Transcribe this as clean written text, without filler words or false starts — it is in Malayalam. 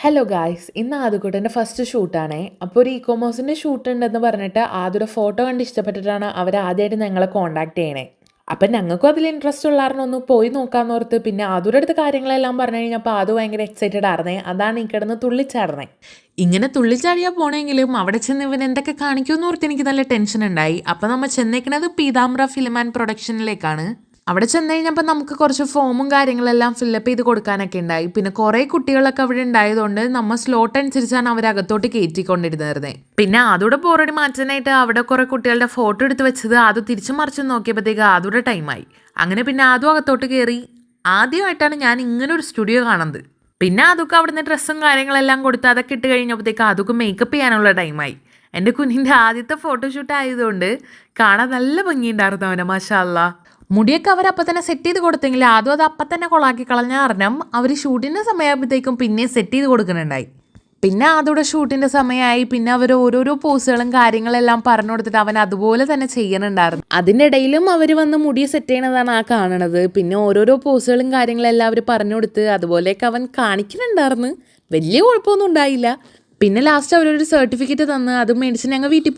ഹലോ ഗായ്സ്, ഇന്ന് ആദ്യകൂട്ടൻ്റെ ഫസ്റ്റ് ഷൂട്ടാണേ. അപ്പോൾ ഒരു ഇ-കൊമേഴ്സിൻ്റെ ഷൂട്ട് ഉണ്ടെന്ന് പറഞ്ഞിട്ട് ആദ്യം ഫോട്ടോ കണ്ട് ഇഷ്ടപ്പെട്ടിട്ടാണ് അവർ ആദ്യമായിട്ട് ഞങ്ങളെ കോൺടാക്ട് ചെയ്യണേ. അപ്പം ഞങ്ങൾക്കും അതിൽ ഇൻട്രസ്റ്റ് ഉള്ളായിരുന്നു, ഒന്ന് പോയി നോക്കാമെന്ന് ഓർത്ത്. പിന്നെ ആദ്യയുടെ അടുത്ത് കാര്യങ്ങളെല്ലാം പറഞ്ഞു കഴിഞ്ഞപ്പോൾ അത് ഭയങ്കര എക്സൈറ്റഡ് ആയിരുന്നേ. അതാണ് ഈ കിടന്ന് തുള്ളിച്ചാടുന്നേ. ഇങ്ങനെ തുള്ളിച്ചാടിയാൽ പോണെങ്കിലും അവിടെ ചെന്ന് ഇവൻ എന്തൊക്കെ കാണിക്കുമെന്ന് ഓർത്ത് എനിക്ക് നല്ല ടെൻഷൻ ഉണ്ടായി. അപ്പം നമ്മൾ ചെന്നേക്കുന്നത് പീതാംബ്ര ഫിലിം ആൻഡ് പ്രൊഡക്ഷനിലേക്കാണ്. അവിടെ ചെന്ന് കഴിഞ്ഞപ്പോൾ നമുക്ക് കുറച്ച് ഫോമും കാര്യങ്ങളെല്ലാം ഫില്ലപ്പ് ചെയ്ത് കൊടുക്കാനൊക്കെ ഉണ്ടായി. പിന്നെ കുറേ കുട്ടികളൊക്കെ അവിടെ ഉണ്ടായതുകൊണ്ട് നമ്മൾ സ്ലോട്ട് അനുസരിച്ചാണ് അവരകത്തോട്ട് കയറ്റിക്കൊണ്ടിരുന്നത്. പിന്നെ അതോടെ ബോറടി മാറ്റാനായിട്ട് അവിടെ കുറേ കുട്ടികളുടെ ഫോട്ടോ എടുത്ത് വെച്ചത് അത് തിരിച്ചു മറിച്ച് നോക്കിയപ്പോഴത്തേക്ക് അതോടെ ടൈമായി. അങ്ങനെ പിന്നെ അതും അകത്തോട്ട് കയറി. ആദ്യമായിട്ടാണ് ഞാൻ ഇങ്ങനെ ഒരു സ്റ്റുഡിയോ കാണുന്നത്. പിന്നെ അതൊക്കെ അവിടുന്ന് ഡ്രസ്സും കാര്യങ്ങളെല്ലാം കൊടുത്ത് അതൊക്കെ ഇട്ട് കഴിഞ്ഞപ്പോഴത്തേക്ക് അതൊക്കെ മേക്കപ്പ് ചെയ്യാനുള്ള ടൈമായി. എൻ്റെ കുഞ്ഞിൻ്റെ ആദ്യത്തെ ഫോട്ടോഷൂട്ട് ആയതുകൊണ്ട് കാണാൻ നല്ല ഭംഗിയുണ്ടായിരുന്നു അവനെ, മാഷാ അല്ലാ. മുടിയൊക്കെ അവരപ്പം തന്നെ സെറ്റ് ചെയ്ത് കൊടുത്തെങ്കിൽ അത് അപ്പം തന്നെ കൊളാക്കി കളഞ്ഞ കാരണം അവർ ഷൂട്ടിൻ്റെ സമയമാകുമ്പോഴത്തേക്കും പിന്നെ സെറ്റ് ചെയ്ത് കൊടുക്കുന്നുണ്ടായി. പിന്നെ അതോടെ ഷൂട്ടിൻ്റെ സമയമായി. പിന്നെ അവർ ഓരോരോ പോസുകളും കാര്യങ്ങളെല്ലാം പറഞ്ഞു കൊടുത്തിട്ട് അവൻ അതുപോലെ തന്നെ ചെയ്യണുണ്ടായിരുന്നു. അതിൻ്റെ ഇടയിലും അവർ വന്ന് മുടി സെറ്റ് ചെയ്യണതാണ് ആ കാണണത്. പിന്നെ ഓരോരോ പോസുകളും കാര്യങ്ങളെല്ലാം അവർ പറഞ്ഞു കൊടുത്ത് അതുപോലെയൊക്കെ അവൻ കാണിക്കുന്നുണ്ടായിരുന്നു. വലിയ കുഴപ്പമൊന്നും ഉണ്ടായില്ല. പിന്നെ ലാസ്റ്റ് അവരൊരു സർട്ടിഫിക്കറ്റ് തന്ന് അത് മേടിച്ച് ഞങ്ങൾ വീട്ടിൽ